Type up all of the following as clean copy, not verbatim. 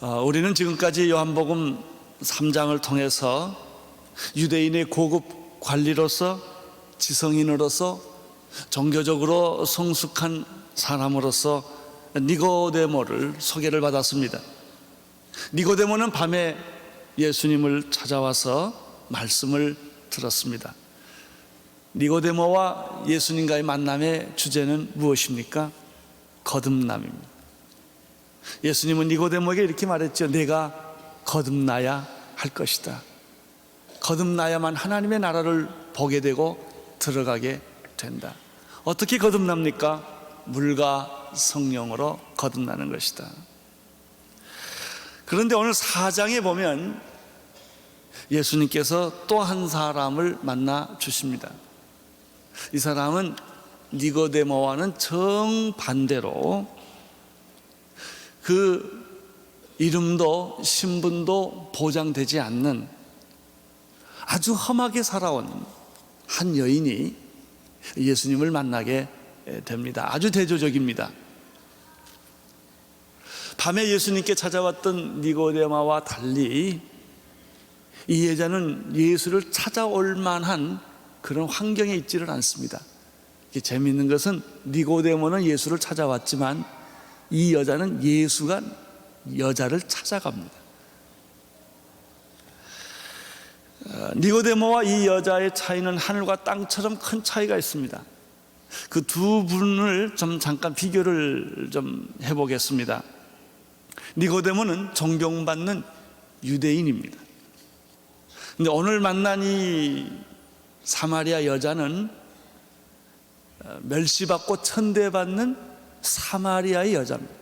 우리는 지금까지 요한복음 3장을 통해서 유대인의 고급 관리로서, 지성인으로서, 종교적으로 성숙한 사람으로서 니고데모를 소개를 받았습니다. 니고데모는 밤에 예수님을 찾아와서 말씀을 들었습니다. 니고데모와 예수님과의 만남의 주제는 무엇입니까? 거듭남입니다. 예수님은 니고데모에게 이렇게 말했죠. 내가 거듭나야 할 것이다. 거듭나야만 하나님의 나라를 보게 되고 들어가게 된다. 어떻게 거듭납니까? 물과 성령으로 거듭나는 것이다. 그런데 오늘 4장에 보면 예수님께서 또 한 사람을 만나 주십니다. 이 사람은 니고데모와는 정반대로 그 이름도 신분도 보장되지 않는 아주 험하게 살아온 한 여인이 예수님을 만나게 됩니다. 아주 대조적입니다. 밤에 예수님께 찾아왔던 니고데모와 달리 이 여자는 예수를 찾아올 만한 그런 환경에 있지를 않습니다. 재미있는 것은 니고데모는 예수를 찾아왔지만 이 여자는 예수가 여자를 찾아갑니다. 니고데모와 이 여자의 차이는 하늘과 땅처럼 큰 차이가 있습니다. 그 두 분을 잠깐 비교를 해보겠습니다. 니고데모는 존경받는 유대인입니다. 근데 오늘 만난 이 사마리아 여자는 멸시받고 천대받는 사마리아의 여자입니다.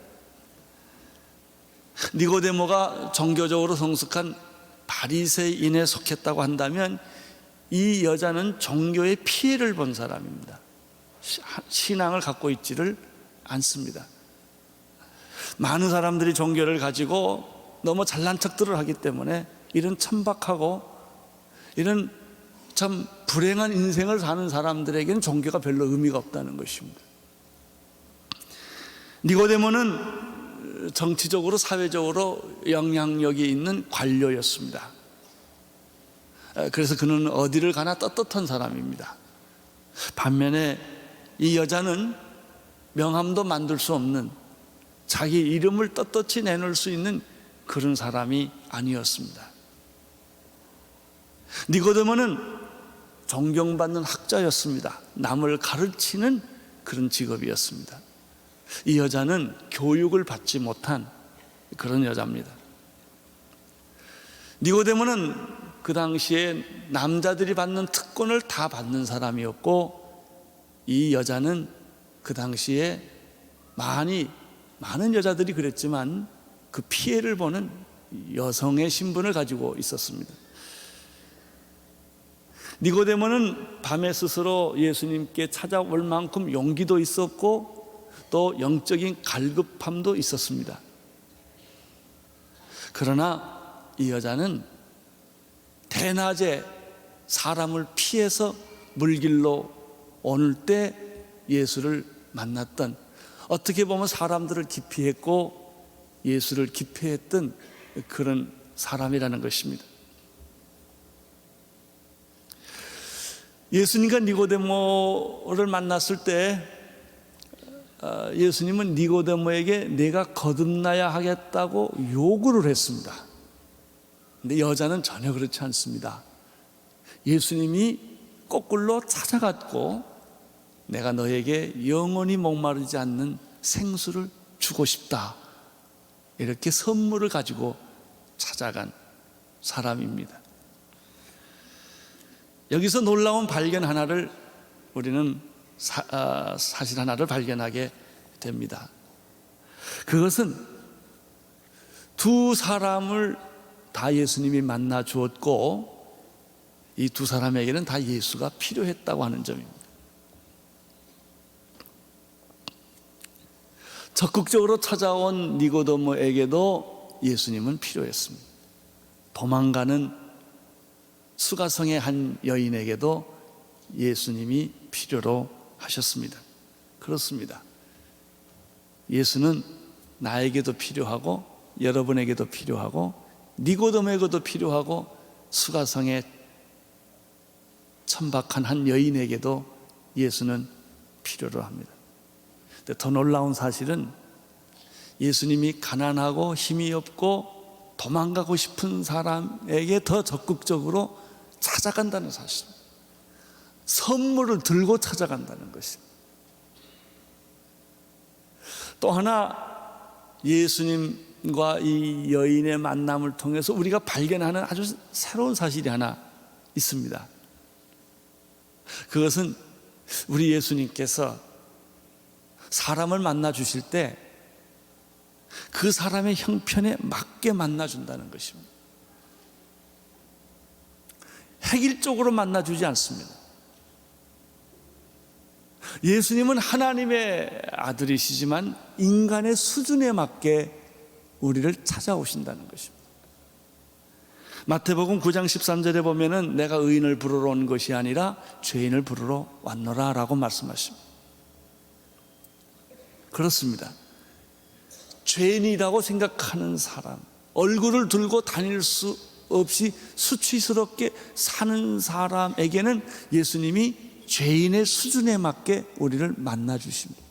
니고데모가 종교적으로 성숙한 바리새인에 속했다고 한다면 이 여자는 종교의 피해를 본 사람입니다. 신앙을 갖고 있지를 않습니다. 많은 사람들이 종교를 가지고 너무 잘난 척들을 하기 때문에 이런 천박하고 이런 참 불행한 인생을 사는 사람들에게는 종교가 별로 의미가 없다는 것입니다. 니고데모는 정치적으로 사회적으로 영향력이 있는 관료였습니다. 그래서 그는 어디를 가나 떳떳한 사람입니다. 반면에 이 여자는 명함도 만들 수 없는, 자기 이름을 떳떳이 내놓을 수 있는 그런 사람이 아니었습니다. 니고데모는 존경받는 학자였습니다. 남을 가르치는 그런 직업이었습니다. 이 여자는 교육을 받지 못한 그런 여자입니다. 니고데모는 그 당시에 남자들이 받는 특권을 다 받는 사람이었고, 이 여자는 그 당시에 많은 여자들이 그랬지만 그 피해를 보는 여성의 신분을 가지고 있었습니다. 니고데모는 밤에 스스로 예수님께 찾아올 만큼 용기도 있었고 또 영적인 갈급함도 있었습니다. 그러나 이 여자는 대낮에 사람을 피해서 물길로 오늘 때 예수를 만났던, 어떻게 보면 사람들을 기피했고 예수를 기피했던 그런 사람이라는 것입니다. 예수님과 니고데모를 만났을 때 예수님은 니고데모에게 내가 거듭나야 하겠다고 요구를 했습니다. 근데 여자는 전혀 그렇지 않습니다. 예수님이 거꾸로 찾아갔고 내가 너에게 영원히 목마르지 않는 생수를 주고 싶다, 이렇게 선물을 가지고 찾아간 사람입니다. 여기서 놀라운 발견 하나를 우리는 사실 하나를 발견하게 됩니다. 그것은 두 사람을 다 예수님이 만나 주었고 이 두 사람에게는 다 예수가 필요했다고 하는 점입니다. 적극적으로 찾아온 니고데모에게도 예수님은 필요했습니다. 도망가는 수가성의 한 여인에게도 예수님이 필요로 하셨습니다. 그렇습니다. 예수는 나에게도 필요하고 여러분에게도 필요하고 니고데모에게도 필요하고 수가성에 천박한 한 여인에게도 예수는 필요로 합니다. 근데 더 놀라운 사실은 예수님이 가난하고 힘이 없고 도망가고 싶은 사람에게 더 적극적으로 찾아간다는 사실, 선물을 들고 찾아간다는 것입니다. 또 하나 예수님과 이 여인의 만남을 통해서 우리가 발견하는 아주 새로운 사실이 하나 있습니다. 그것은 우리 예수님께서 사람을 만나 주실 때 그 사람의 형편에 맞게 만나 준다는 것입니다. 획일적으로 만나 주지 않습니다. 예수님은 하나님의 아들이시지만 인간의 수준에 맞게 우리를 찾아오신다는 것입니다. 마태복음 9장 13절에 보면은 내가 의인을 부르러 온 것이 아니라 죄인을 부르러 왔노라 라고 말씀하십니다. 그렇습니다. 죄인이라고 생각하는 사람, 얼굴을 들고 다닐 수 없이 수치스럽게 사는 사람에게는 예수님이 죄인의 수준에 맞게 우리를 만나 주십니다.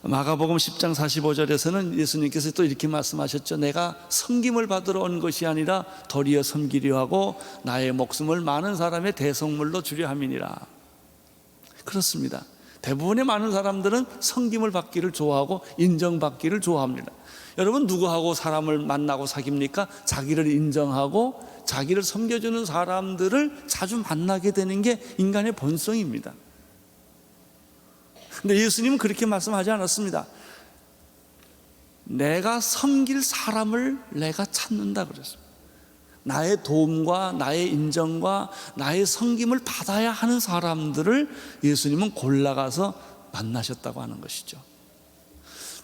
마가복음 10장 45절에서는 예수님께서 또 이렇게 말씀하셨죠. 내가 섬김을 받으러 온 것이 아니라 도리어 섬기려 하고 나의 목숨을 많은 사람의 대속물로 주려 함이니라. 그렇습니다. 대부분의 많은 사람들은 섬김을 받기를 좋아하고 인정받기를 좋아합니다. 여러분, 누구하고 사람을 만나고 사깁니까? 자기를 인정하고 자기를 섬겨주는 사람들을 자주 만나게 되는 게 인간의 본성입니다. 근데 예수님은 그렇게 말씀하지 않았습니다. 내가 섬길 사람을 내가 찾는다 그랬습니다. 나의 도움과 나의 인정과 나의 섬김을 받아야 하는 사람들을 예수님은 골라가서 만나셨다고 하는 것이죠.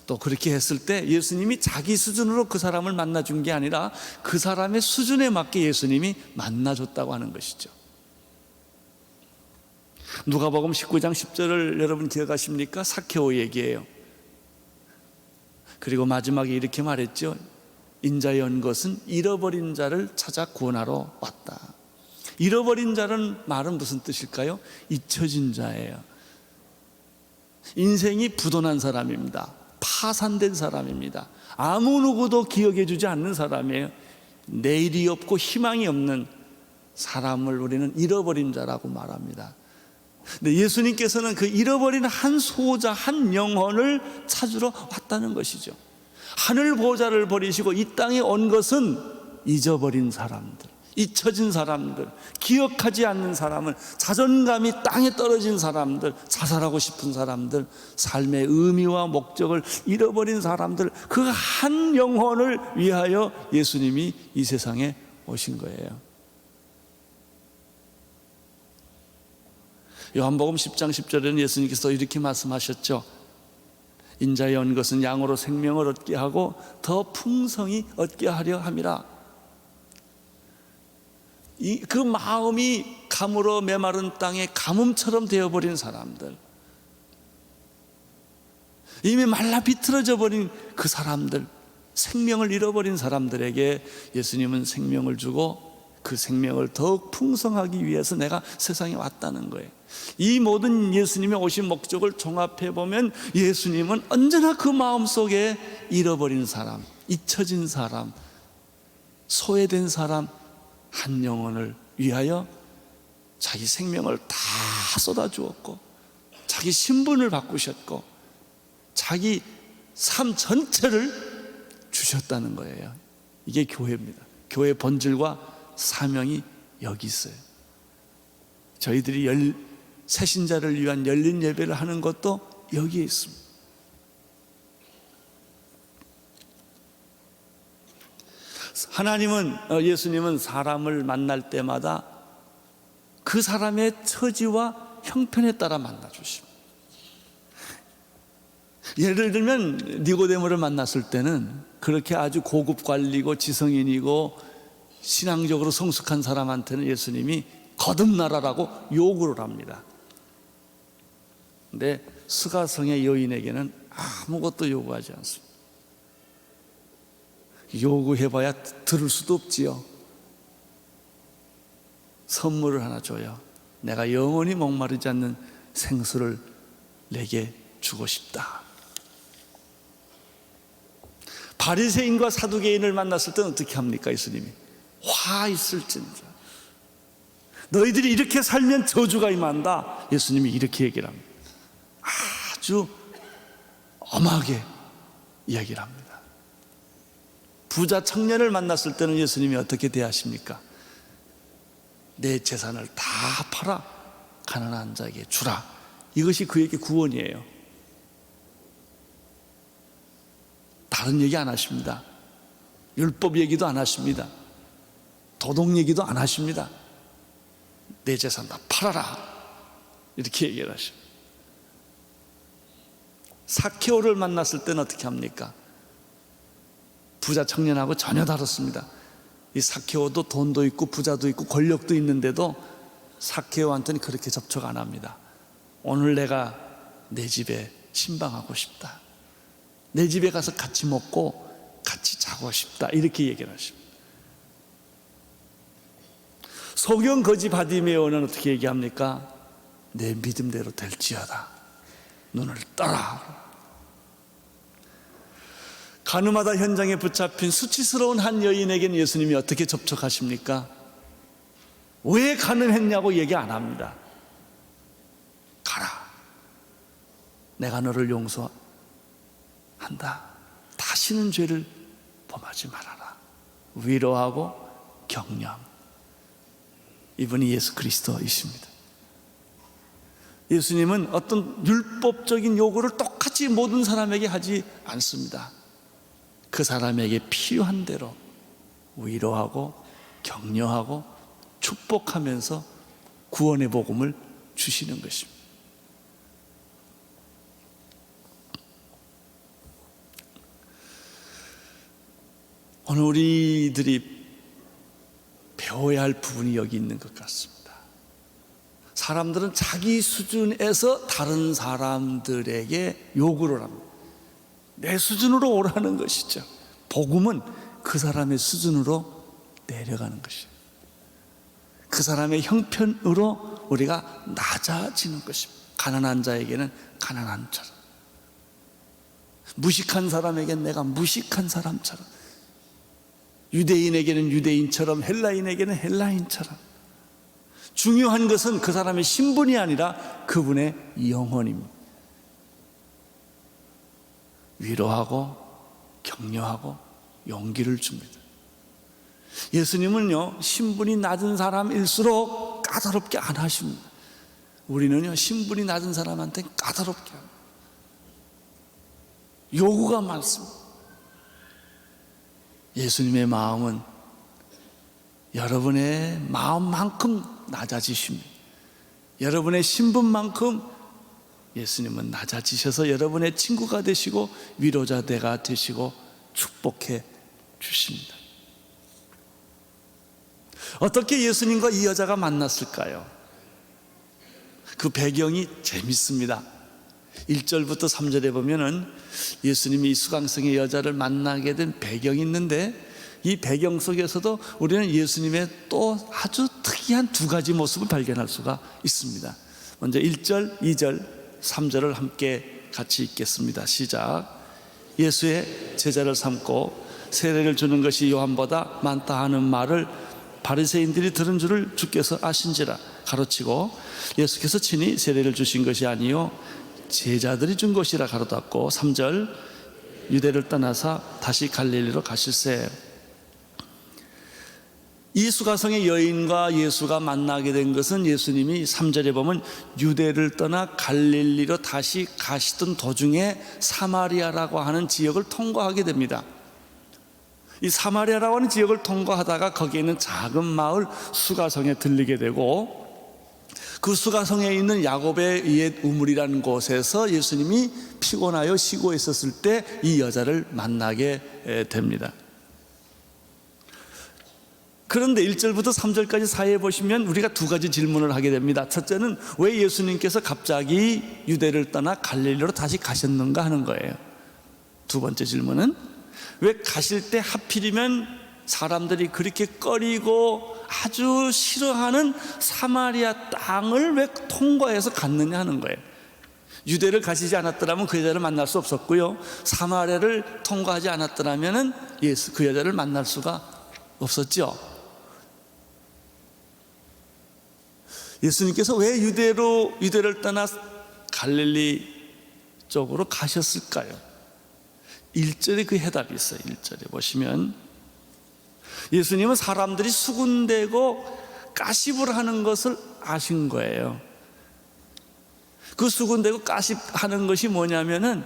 또 그렇게 했을 때 예수님이 자기 수준으로 그 사람을 만나준 게 아니라 그 사람의 수준에 맞게 예수님이 만나줬다고 하는 것이죠. 누가복음 19장 10절을 여러분 기억하십니까? 삭개오 얘기예요. 그리고 마지막에 이렇게 말했죠. 인자의 온 것은 잃어버린 자를 찾아 구원하러 왔다. 잃어버린 자는 말은 무슨 뜻일까요? 잊혀진 자예요. 인생이 부도난 사람입니다. 파산된 사람입니다. 아무 누구도 기억해 주지 않는 사람이에요. 내일이 없고 희망이 없는 사람을 우리는 잃어버린 자라고 말합니다. 근데 예수님께서는 그 잃어버린 한 소자, 한 영혼을 찾으러 왔다는 것이죠. 하늘 보좌를 버리시고 이 땅에 온 것은 잊어버린 사람들, 잊혀진 사람들, 기억하지 않는 사람을, 자존감이 땅에 떨어진 사람들, 자살하고 싶은 사람들, 삶의 의미와 목적을 잃어버린 사람들, 그 한 영혼을 위하여 예수님이 이 세상에 오신 거예요. 요한복음 10장 10절에는 예수님께서 이렇게 말씀하셨죠. 인자의 온 것은 양으로 생명을 얻게 하고 더 풍성히 얻게 하려 함이라. 그 마음이 가물어 메마른 땅에 가뭄처럼 되어버린 사람들, 이미 말라 비틀어져 버린 그 사람들, 생명을 잃어버린 사람들에게 예수님은 생명을 주고 그 생명을 더욱 풍성하기 위해서 내가 세상에 왔다는 거예요. 이 모든 예수님의 오신 목적을 종합해 보면 예수님은 언제나 그 마음속에 잃어버린 사람, 잊혀진 사람, 소외된 사람 한 영혼을 위하여 자기 생명을 다 쏟아주었고 자기 신분을 바꾸셨고 자기 삶 전체를 주셨다는 거예요. 이게 교회입니다. 교회의 본질과 사명이 여기 있어요. 저희들이 새신자를 위한 열린 예배를 하는 것도 여기에 있습니다. 하나님은, 예수님은 사람을 만날 때마다 그 사람의 처지와 형편에 따라 만나 주십니다. 예를 들면 니고데모를 만났을 때는 그렇게 아주 고급 관리고 지성인이고 신앙적으로 성숙한 사람한테는 예수님이 거듭나라라고 요구를 합니다. 근데 수가성의 여인에게는 아무것도 요구하지 않습니다. 요구해봐야 들을 수도 없지요. 선물을 하나 줘요. 내가 영원히 목마르지 않는 생수를 내게 주고 싶다. 바리새인과 사두개인을 만났을 때는 어떻게 합니까? 예수님이 화 있을진저, 너희들이 이렇게 살면 저주가 임한다. 예수님이 이렇게 얘기를 합니다. 아주 엄하게 이야기를 합니다. 부자 청년을 만났을 때는 예수님이 어떻게 대하십니까? 내 재산을 다 팔아 가난한 자에게 주라. 이것이 그에게 구원이에요. 다른 얘기 안 하십니다. 율법 얘기도 안 하십니다. 도덕 얘기도 안 하십니다. 내 재산 다 팔아라, 이렇게 얘기를 하십니다. 사케오를 만났을 때는 어떻게 합니까? 부자 청년하고 전혀 다릅니다. 이 사케오도 돈도 있고 부자도 있고 권력도 있는데도 사케오한테는 그렇게 접촉 안 합니다. 오늘 내가 내 집에 신방하고 싶다, 내 집에 가서 같이 먹고 같이 자고 싶다, 이렇게 얘기를 하십니다. 소경 거지 바디메오는 어떻게 얘기합니까? 내 믿음대로 될지어다, 눈을 떠라. 가늠하다 현장에 붙잡힌 수치스러운 한 여인에게는 예수님이 어떻게 접촉하십니까? 왜 가늠했냐고 얘기 안 합니다. 가라, 내가 너를 용서한다, 다시는 죄를 범하지 말아라. 위로하고 격려함. 이분이 예수 그리스도이십니다. 예수님은 어떤 율법적인 요구를 똑같이 모든 사람에게 하지 않습니다. 그 사람에게 필요한 대로 위로하고 격려하고 축복하면서 구원의 복음을 주시는 것입니다. 오늘 우리들이 배워야 할 부분이 여기 있는 것 같습니다. 사람들은 자기 수준에서 다른 사람들에게 요구를 합니다. 내 수준으로 오라는 것이죠. 복음은 그 사람의 수준으로 내려가는 것이에요. 그 사람의 형편으로 우리가 낮아지는 것입니다. 가난한 자에게는 가난한 자처럼, 무식한 사람에게는 내가 무식한 사람처럼, 유대인에게는 유대인처럼, 헬라인에게는 헬라인처럼. 중요한 것은 그 사람의 신분이 아니라 그분의 영혼입니다. 위로하고 격려하고 용기를 줍니다. 예수님은요, 신분이 낮은 사람일수록 까다롭게 안 하십니다. 우리는요, 신분이 낮은 사람한테 까다롭게 합니다. 요구가 많습니다. 예수님의 마음은 여러분의 마음만큼 낮아지십니다. 여러분의 신분만큼 예수님은 낮아지셔서 여러분의 친구가 되시고 위로자가 되시고 축복해 주십니다. 어떻게 예수님과 이 여자가 만났을까요? 그 배경이 재밌습니다. 1절부터 3절에 보면은 예수님이 이 수강성의 여자를 만나게 된 배경이 있는데, 이 배경 속에서도 우리는 예수님의 또 아주 특이한 두 가지 모습을 발견할 수가 있습니다. 먼저 1절, 2절, 3절을 함께 같이 읽겠습니다. 시작. 예수의 제자를 삼고 세례를 주는 것이 요한보다 많다 하는 말을 바리새인들이 들은 줄을 주께서 아신지라. 가로치고 예수께서 친히 세례를 주신 것이 아니요 제자들이 준 것이라 가로닫고. 3절. 유대를 떠나사 다시 갈릴리로 가실세. 이 수가성의 여인과 예수가 만나게 된 것은 예수님이 3절에 보면 유대를 떠나 갈릴리로 다시 가시던 도중에 사마리아라고 하는 지역을 통과하게 됩니다. 이 사마리아라고 하는 지역을 통과하다가 거기에 있는 작은 마을 수가성에 들리게 되고, 그 수가성에 있는 야곱의 옛 우물이라는 곳에서 예수님이 피곤하여 쉬고 있었을 때 이 여자를 만나게 됩니다. 그런데 1절부터 3절까지 사이에 보시면 우리가 두 가지 질문을 하게 됩니다. 첫째는 왜 예수님께서 갑자기 유대를 떠나 갈릴리로 다시 가셨는가 하는 거예요. 두 번째 질문은 왜 가실 때 하필이면 사람들이 그렇게 꺼리고 아주 싫어하는 사마리아 땅을 왜 통과해서 갔느냐 하는 거예요. 유대를 가시지 않았더라면 그 여자를 만날 수 없었고요, 사마리아를 통과하지 않았더라면 그 여자를 만날 수가 없었죠. 예수님께서 왜 유대를 떠나 갈릴리 쪽으로 가셨을까요? 1절에 그 해답이 있어요. 1절에 보시면 예수님은 사람들이 수군대고 가십을 하는 것을 아신 거예요. 그 수군대고 가십하는 것이 뭐냐면은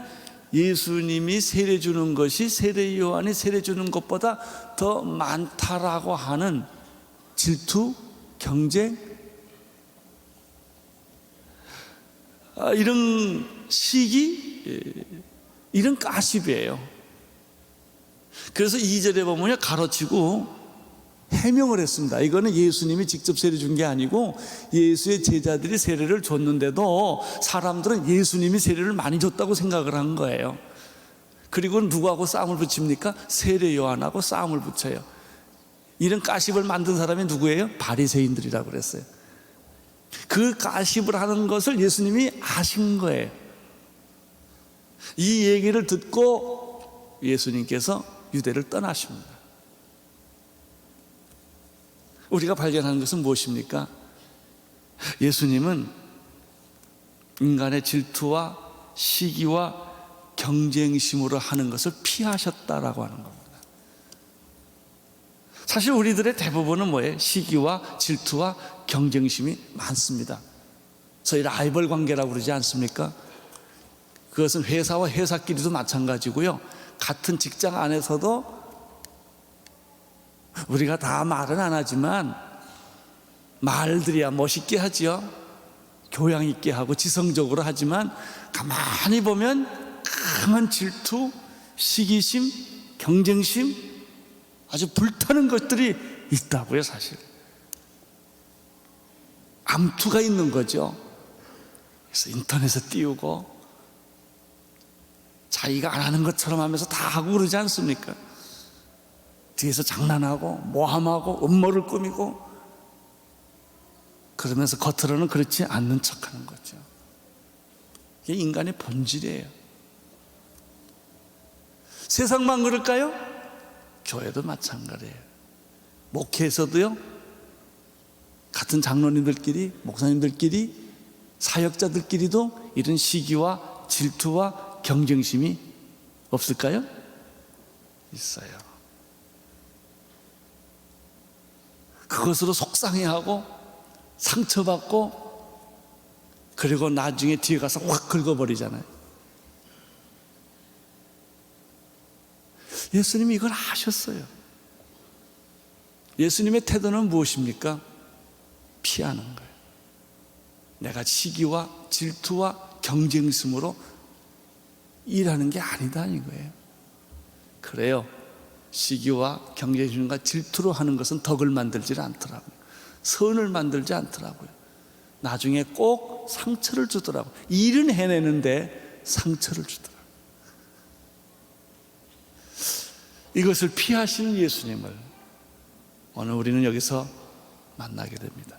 예수님이 세례 주는 것이 세례 요한이 세례 주는 것보다 더 많다라고 하는 질투, 경쟁, 이런 시기, 이런 가십이에요. 그래서 2절에 보면 가르치고 해명을 했습니다. 이거는 예수님이 직접 세례 준 게 아니고 예수의 제자들이 세례를 줬는데도 사람들은 예수님이 세례를 많이 줬다고 생각을 한 거예요. 그리고 누구하고 싸움을 붙입니까? 세례 요한하고 싸움을 붙여요. 이런 가십을 만든 사람이 누구예요? 바리새인들이라고 그랬어요. 그 가십을 하는 것을 예수님이 아신 거예요. 이 얘기를 듣고 예수님께서 유대를 떠나십니다. 우리가 발견하는 것은 무엇입니까? 예수님은 인간의 질투와 시기와 경쟁심으로 하는 것을 피하셨다라고 하는 겁니다. 사실 우리들의 대부분은 뭐예요? 시기와 질투와 경쟁심이 많습니다. 저희 라이벌 관계라고 그러지 않습니까? 그것은 회사와 회사끼리도 마찬가지고요, 같은 직장 안에서도 우리가 다 말은 안 하지만 말들이야 멋있게 하지요. 교양 있게 하고 지성적으로 하지만 가만히 보면 강한 질투, 시기심, 경쟁심, 아주 불타는 것들이 있다고요. 사실 암투가 있는 거죠. 그래서 인터넷에 띄우고 자기가 안 하는 것처럼 하면서 다 하고 그러지 않습니까? 뒤에서 장난하고 모함하고 음모를 꾸미고 그러면서 겉으로는 그렇지 않는 척하는 거죠. 이게 인간의 본질이에요. 세상만 그럴까요? 교회도 마찬가지예요. 목회에서도요, 같은 장로님들끼리, 목사님들끼리, 사역자들끼리도 이런 시기와 질투와 경쟁심이 없을까요? 있어요. 그것으로 속상해하고 상처받고 그리고 나중에 뒤에 가서 확 긁어버리잖아요. 예수님이 이걸 아셨어요. 예수님의 태도는 무엇입니까? 피하는 거예요. 내가 시기와 질투와 경쟁심으로 일하는 게 아니다 이거예요. 그래요, 시기와 경쟁심과 질투로 하는 것은 덕을 만들지 않더라고요. 선을 만들지 않더라고요. 나중에 꼭 상처를 주더라고요. 일은 해내는데 상처를 주더라고요. 이것을 피하시는 예수님을 오늘 우리는 여기서 만나게 됩니다.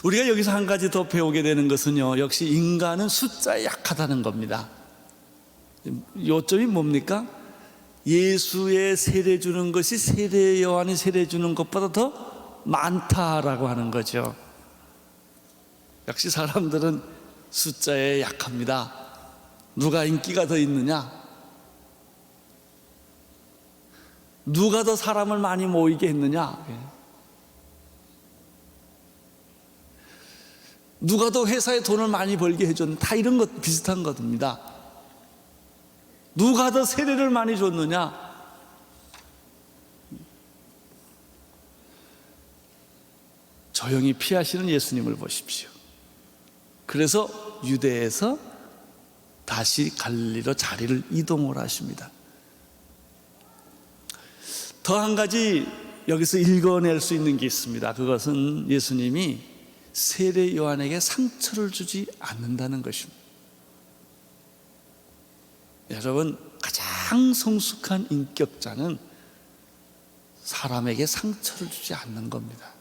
우리가 여기서 한 가지 더 배우게 되는 것은요, 역시 인간은 숫자에 약하다는 겁니다. 요점이 뭡니까? 예수의 세례 주는 것이 세례 요한이 세례 주는 것보다 더 많다라고 하는 거죠. 역시 사람들은 숫자에 약합니다. 누가 인기가 더 있느냐? 누가 더 사람을 많이 모이게 했느냐? 누가 더 회사에 돈을 많이 벌게 해줬느냐? 다 이런 것 비슷한 겁니다. 누가 더 세례를 많이 줬느냐? 조용히 피하시는 예수님을 보십시오. 그래서 유대에서 다시 갈릴리로 자리를 이동을 하십니다. 더 한 가지 여기서 읽어낼 수 있는 게 있습니다. 그것은 예수님이 세례 요한에게 상처를 주지 않는다는 것입니다. 여러분, 가장 성숙한 인격자는 사람에게 상처를 주지 않는 겁니다.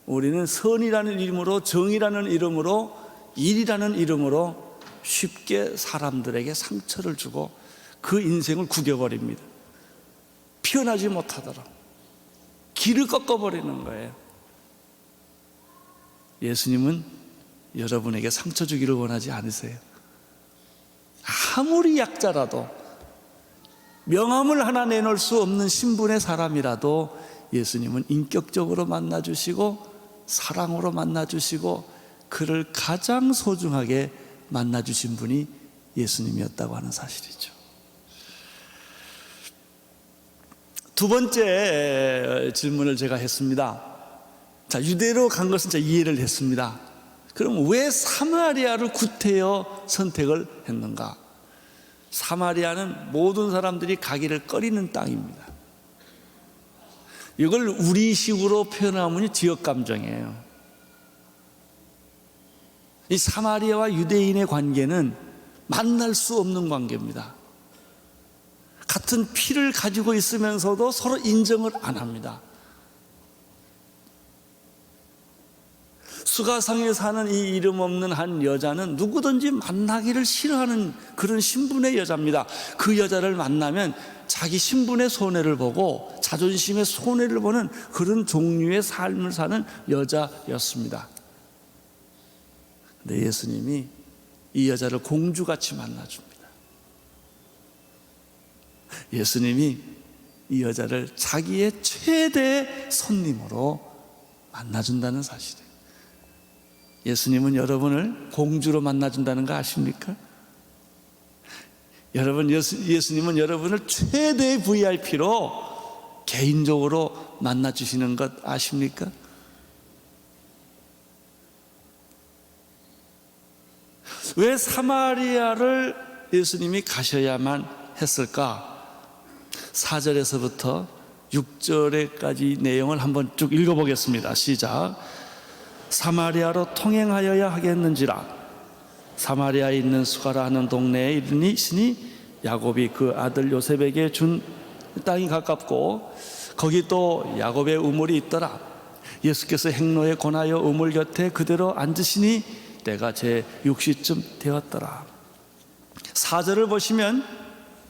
우리는 선이라는 이름으로, 정의라는 이름으로, 일이라는 이름으로 쉽게 사람들에게 상처를 주고 그 인생을 구겨버립니다. 피어나지 못하도록 길을 꺾어버리는 거예요. 예수님은 여러분에게 상처 주기를 원하지 않으세요. 아무리 약자라도, 명함을 하나 내놓을 수 없는 신분의 사람이라도 예수님은 인격적으로 만나주시고 사랑으로 만나주시고 그를 가장 소중하게 만나주신 분이 예수님이었다고 하는 사실이죠. 두 번째 질문을 제가 했습니다. 자, 유대로 간 것은 제가 이해를 했습니다. 그럼 왜 사마리아를 구태여 선택을 했는가? 사마리아는 모든 사람들이 가기를 꺼리는 땅입니다. 이걸 우리식으로 표현하면 지역 감정이에요. 이 사마리아와 유대인의 관계는 만날 수 없는 관계입니다. 같은 피를 가지고 있으면서도 서로 인정을 안 합니다. 수가성에 사는 이 이름 없는 한 여자는 누구든지 만나기를 싫어하는 그런 신분의 여자입니다. 그 여자를 만나면 자기 신분의 손해를 보고 자존심의 손해를 보는 그런 종류의 삶을 사는 여자였습니다. 근데 예수님이 이 여자를 공주같이 만나줍니다. 예수님이 이 여자를 자기의 최대 손님으로 만나준다는 사실이에요. 예수님은 여러분을 공주로 만나준다는 거 아십니까? 여러분, 예수님은 여러분을 최대 VIP로 개인적으로 만나주시는 것 아십니까? 왜 사마리아를 예수님이 가셔야만 했을까? 4절에서부터 6절에까지 내용을 한번 쭉 읽어보겠습니다. 시작. 사마리아로 통행하여야 하겠는지라. 사마리아에 있는 수가라 하는 동네에 이르니 야곱이 그 아들 요셉에게 준 땅이 가깝고 거기 또 야곱의 우물이 있더라. 예수께서 행로에 권하여 우물 곁에 그대로 앉으시니 때가 제 6시쯤 되었더라. 4절을 보시면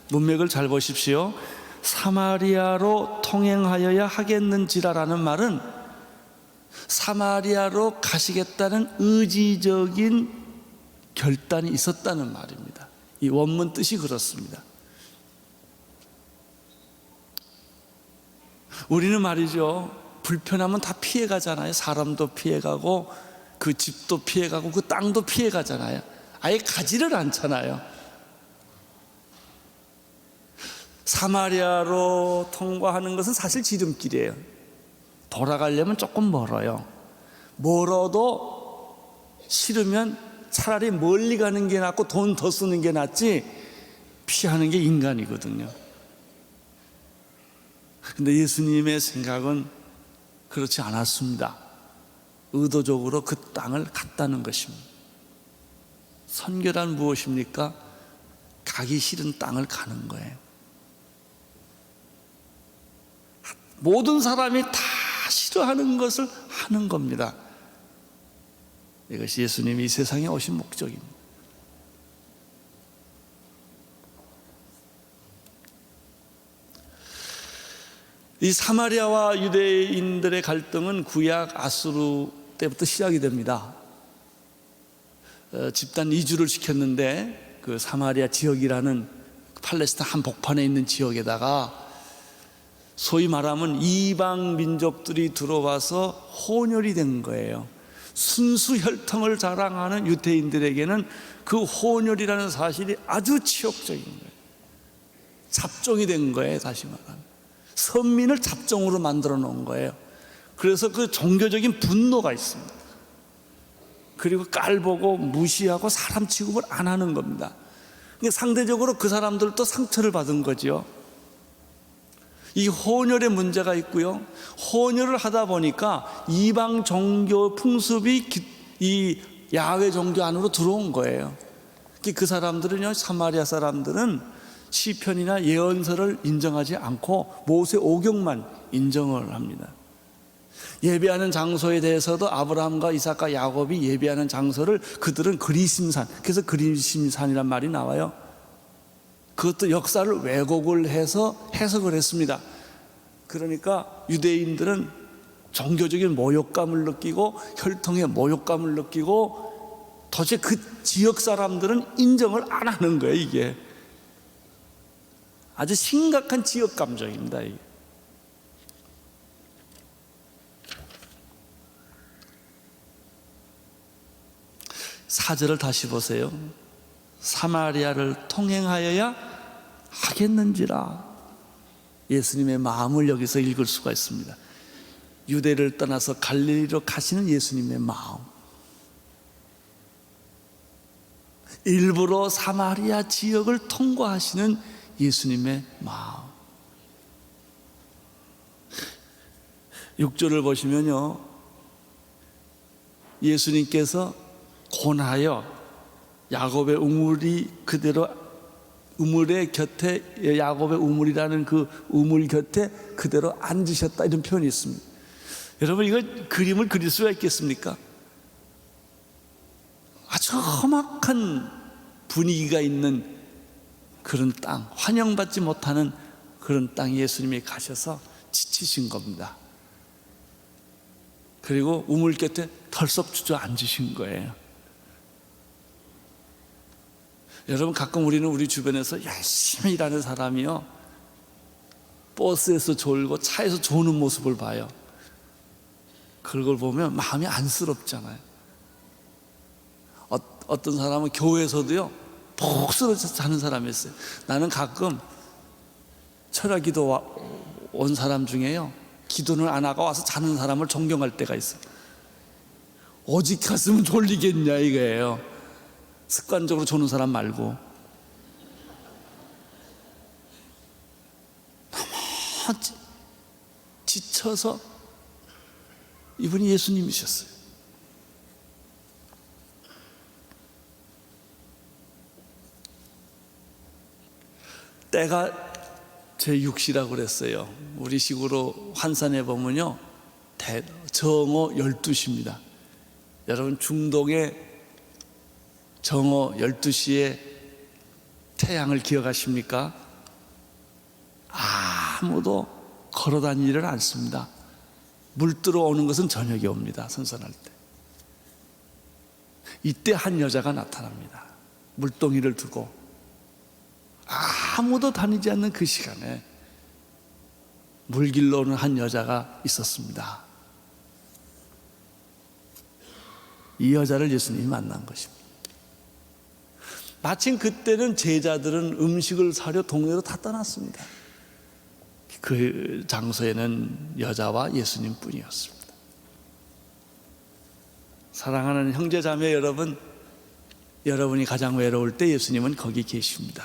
문맥을 잘 보십시오. 사마리아로 통행하여야 하겠는지라라는 말은 사마리아로 가시겠다는 의지적인 결단이 있었다는 말입니다. 이 원문 뜻이 그렇습니다. 우리는 말이죠, 불편하면 다 피해가잖아요. 사람도 피해가고 그 집도 피해가고 그 땅도 피해가잖아요. 아예 가지를 않잖아요. 사마리아로 통과하는 것은 사실 지름길이에요. 돌아가려면 조금 멀어요. 멀어도 싫으면 차라리 멀리 가는 게 낫고 돈 더 쓰는 게 낫지 피하는 게 인간이거든요. 근데 예수님의 생각은 그렇지 않았습니다. 의도적으로 그 땅을 갔다는 것입니다. 선교란 무엇입니까? 가기 싫은 땅을 가는 거예요. 모든 사람이 다 싫어하는 것을 하는 겁니다. 이것이 예수님이 이 세상에 오신 목적입니다. 이 사마리아와 유대인들의 갈등은 구약 아수르 때부터 시작이 됩니다. 집단 이주를 시켰는데 그 사마리아 지역이라는 팔레스타인 한복판에 있는 지역에다가 소위 말하면 이방 민족들이 들어와서 혼혈이 된 거예요. 순수 혈통을 자랑하는 유대인들에게는 그 혼혈이라는 사실이 아주 치욕적인 거예요. 잡종이 된 거예요. 다시 말하면 선민을 잡종으로 만들어 놓은 거예요. 그래서 그 종교적인 분노가 있습니다. 그리고 깔보고 무시하고 사람 취급을 안 하는 겁니다. 그러니까 상대적으로 그 사람들도 상처를 받은 거죠. 이 혼혈의 문제가 있고요. 혼혈을 하다 보니까 이방 종교 풍습이 이 야훼 종교 안으로 들어온 거예요. 그 사람들은요, 사마리아 사람들은 시편이나 예언서를 인정하지 않고 모세 오경만 인정을 합니다. 예배하는 장소에 대해서도 아브라함과 이삭과 야곱이 예배하는 장소를 그들은 그리심산, 그래서 그리심산이란 말이 나와요. 그것도 역사를 왜곡을 해서 해석을 했습니다. 그러니까 유대인들은 종교적인 모욕감을 느끼고 혈통의 모욕감을 느끼고 도대체 그 지역 사람들은 인정을 안 하는 거예요. 이게 아주 심각한 지역 감정입니다. 이게. 사절을 다시 보세요. 사마리아를 통행하여야 하겠는지라. 예수님의 마음을 여기서 읽을 수가 있습니다. 유대를 떠나서 갈릴리로 가시는 예수님의 마음, 일부러 사마리아 지역을 통과하시는 예수님의 마음. 6절을 보시면요, 예수님께서 고나여 야곱의 우물이 그대로 우물의 곁에, 야곱의 우물이라는 그 우물 곁에 그대로 앉으셨다, 이런 표현이 있습니다. 여러분, 이거 그림을 그릴 수가 있겠습니까? 아주 험악한 분위기가 있는 그런 땅, 환영받지 못하는 그런 땅에 예수님이 가셔서 지치신 겁니다. 그리고 우물 곁에 털썩 주저앉으신 거예요. 여러분, 가끔 우리는 우리 주변에서 열심히 일하는 사람이요, 버스에서 졸고 차에서 조는 모습을 봐요. 그걸 보면 마음이 안쓰럽잖아요. 어떤 사람은 교회에서도요, 푹 쓰러져 자는 사람이 있어요. 나는 가끔 철학기도 온 사람 중에요, 기도는 안 하고 와서 자는 사람을 존경할 때가 있어요. 오직 갔으면 졸리겠냐 이거예요. 습관적으로 조는 사람 말고. 너무 지쳐서, 이분이 예수님이셨어요. 때가 제6시라고 그랬어요. 우리 식으로 환산해 보면요, 정오 12시입니다. 여러분, 중동의 정오 12시에 태양을 기억하십니까? 아무도 걸어 다니지를 않습니다. 물 들어오는 것은 저녁에 옵니다. 선선할 때. 이때 한 여자가 나타납니다. 물동이를 두고. 아무도 다니지 않는 그 시간에 물길로 오는 한 여자가 있었습니다. 이 여자를 예수님이 만난 것입니다. 마침 그때는 제자들은 음식을 사려 동네로 다 떠났습니다. 그 장소에는 여자와 예수님 뿐이었습니다. 사랑하는 형제 자매 여러분, 여러분이 가장 외로울 때 예수님은 거기 계십니다.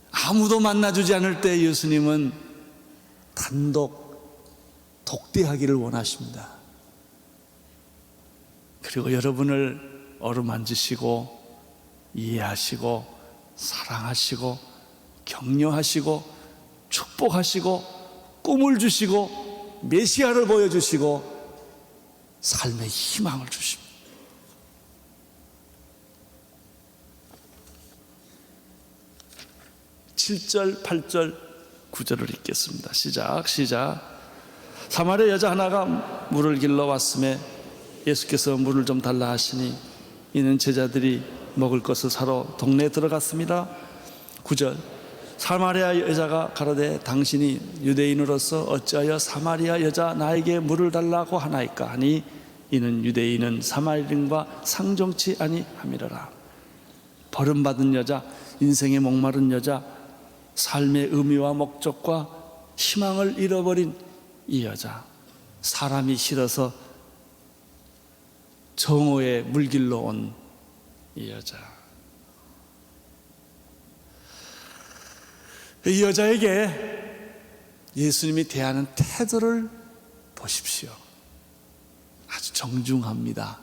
아무도 만나주지 않을 때 예수님은 단독 독대하기를 원하십니다. 그리고 여러분을 어루만지시고 이해하시고 사랑하시고 격려하시고 축복하시고 꿈을 주시고 메시아를 보여주시고 삶의 희망을 주십니다. (7절) (8절) (9절을) 읽겠습니다. 시작. 사마리아 여자 하나가 물을 길러 왔음에 예수께서 물을 좀 달라 하시니 이는 제자들이 먹을 것을 사러 동네에 들어갔습니다. 9절. 사마리아 여자가 가로되 당신이 유대인으로서 어찌하여 사마리아 여자 나에게 물을 달라고 하나이까 하니 이는 유대인은 사마리아인과 상종치 아니함이로라. 버림받은 여자, 인생의 목마른 여자, 삶의 의미와 목적과 희망을 잃어버린 이 여자, 사람이 싫어서 정오에 물길로 온 이 여자. 이 여자에게 예수님이 대하는 태도를 보십시오. 아주 정중합니다.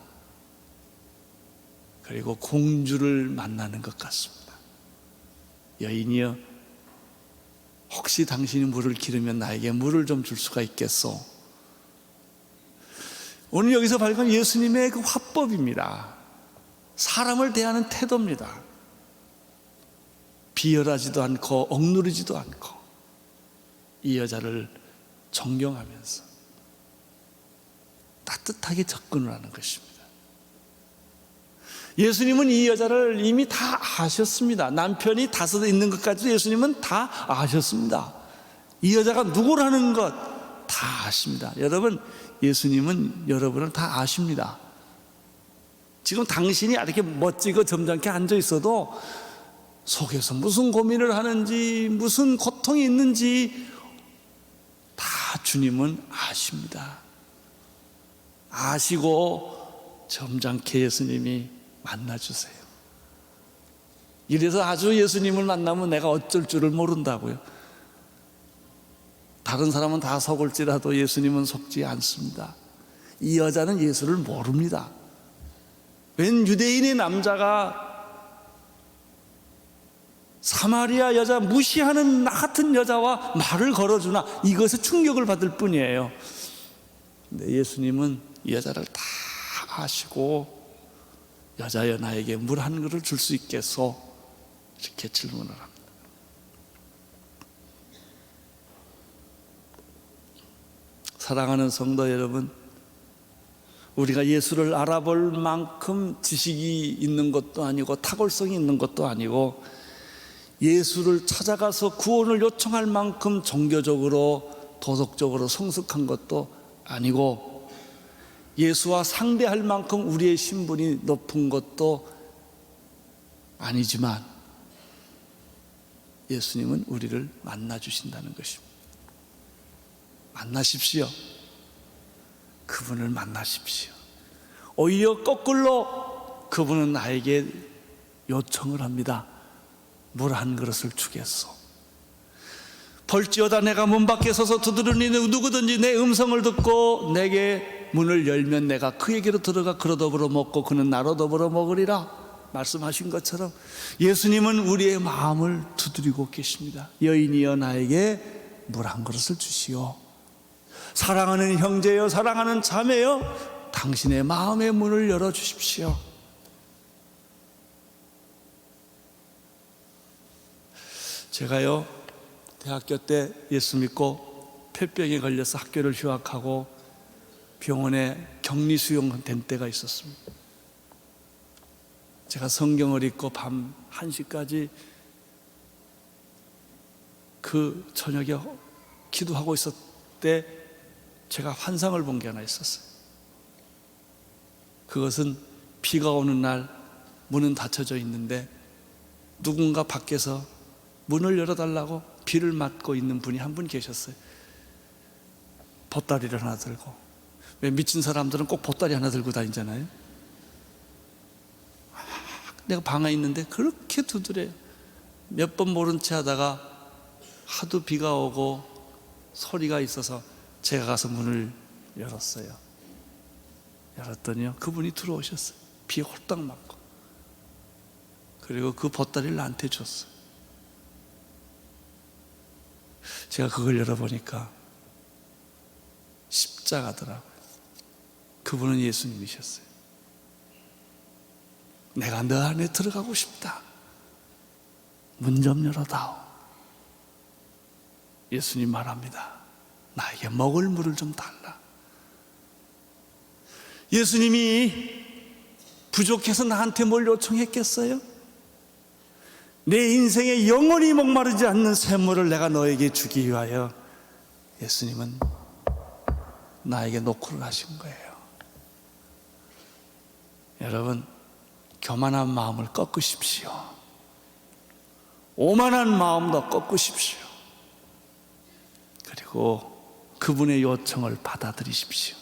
그리고 공주를 만나는 것 같습니다. 여인이여, 혹시 당신이 물을 기르면 나에게 물을 좀 줄 수가 있겠소? 오늘 여기서 발견한 예수님의 그 화법입니다. 사람을 대하는 태도입니다. 비열하지도 않고 억누르지도 않고 이 여자를 존경하면서 따뜻하게 접근을 하는 것입니다. 예수님은 이 여자를 이미 다 아셨습니다. 남편이 다섯 있는 것까지도 예수님은 다 아셨습니다. 이 여자가 누구라는 것 다 아십니다. 여러분, 예수님은 여러분을 다 아십니다. 지금 당신이 이렇게 멋지고 점잖게 앉아 있어도 속에서 무슨 고민을 하는지, 무슨 고통이 있는지 다 주님은 아십니다. 아시고 점잖게 예수님이 만나주세요. 이래서 아주 예수님을 만나면 내가 어쩔 줄을 모른다고요. 다른 사람은 다 속을지라도 예수님은 속지 않습니다. 이 여자는 예수를 모릅니다. 웬 유대인의 남자가 사마리아 여자, 무시하는 나 같은 여자와 말을 걸어주나, 이것에 충격을 받을 뿐이에요. 근데 예수님은 이 여자를 다 아시고, 여자여 나에게 물 한 그릇 줄 수 있겠소? 이렇게 질문을 합니다. 사랑하는 성도 여러분, 우리가 예수를 알아볼 만큼 지식이 있는 것도 아니고 탁월성이 있는 것도 아니고 예수를 찾아가서 구원을 요청할 만큼 종교적으로 도덕적으로 성숙한 것도 아니고 예수와 상대할 만큼 우리의 신분이 높은 것도 아니지만 예수님은 우리를 만나 주신다는 것입니다. 만나십시오. 그분을 만나십시오. 오히려 거꾸로 그분은 나에게 요청을 합니다. 물 한 그릇을 주겠소. 볼지어다 내가 문 밖에 서서 두드리니 누구든지 내 음성을 듣고 내게 문을 열면 내가 그에게로 들어가 그로 더불어 먹고 그는 나로 더불어 먹으리라 말씀하신 것처럼 예수님은 우리의 마음을 두드리고 계십니다. 여인이여 나에게 물 한 그릇을 주시오. 사랑하는 형제여, 사랑하는 자매여, 당신의 마음의 문을 열어주십시오. 제가요, 대학교 때 예수 믿고 폐병에 걸려서 학교를 휴학하고 병원에 격리 수용된 때가 있었습니다. 제가 성경을 읽고 밤 1시까지 그 저녁에 기도하고 있었을 때 제가 환상을 본 게 하나 있었어요. 그것은 비가 오는 날 문은 닫혀져 있는데 누군가 밖에서 문을 열어달라고 비를 맞고 있는 분이 한 분 계셨어요. 보따리를 하나 들고. 왜 미친 사람들은 꼭 보따리 하나 들고 다니잖아요. 내가 방에 있는데 그렇게 두드려요. 몇 번 모른 채 하다가 하도 비가 오고 소리가 있어서 제가 가서 문을 열었어요. 열었더니요, 그분이 들어오셨어요. 비에 홀딱 맞고. 그리고 그 보따리를 나한테 줬어요. 제가 그걸 열어보니까 십자가더라고요. 그분은 예수님이셨어요. 내가 너 안에 들어가고 싶다. 문 좀 열어다오. 예수님 말합니다. 나에게 먹을 물을 좀 달라. 예수님이 부족해서 나한테 뭘 요청했겠어요? 내 인생에 영원히 목마르지 않는 샘물을 내가 너에게 주기 위하여 예수님은 나에게 노크를 하신 거예요. 여러분, 교만한 마음을 꺾으십시오. 오만한 마음도 꺾으십시오. 그리고 그분의 요청을 받아들이십시오.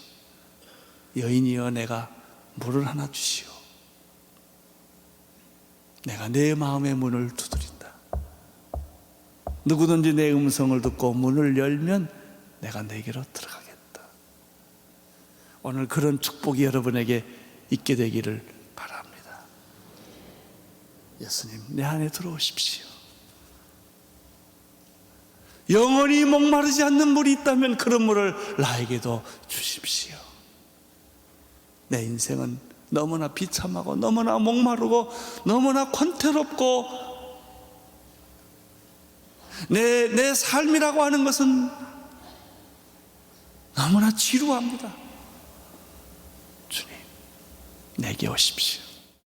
여인이여 내가 물을 하나 주시오. 내가 내 마음의 문을 두드린다. 누구든지 내 음성을 듣고 문을 열면 내가 내게로 들어가겠다. 오늘 그런 축복이 여러분에게 있게 되기를 바랍니다. 예수님, 내 안에 들어오십시오. 영원히 목마르지 않는 물이 있다면 그런 물을 나에게도 주십시오. 내 인생은 너무나 비참하고 너무나 목마르고 너무나 권태롭고 내 삶이라고 하는 것은 너무나 지루합니다. 주님, 내게 오십시오.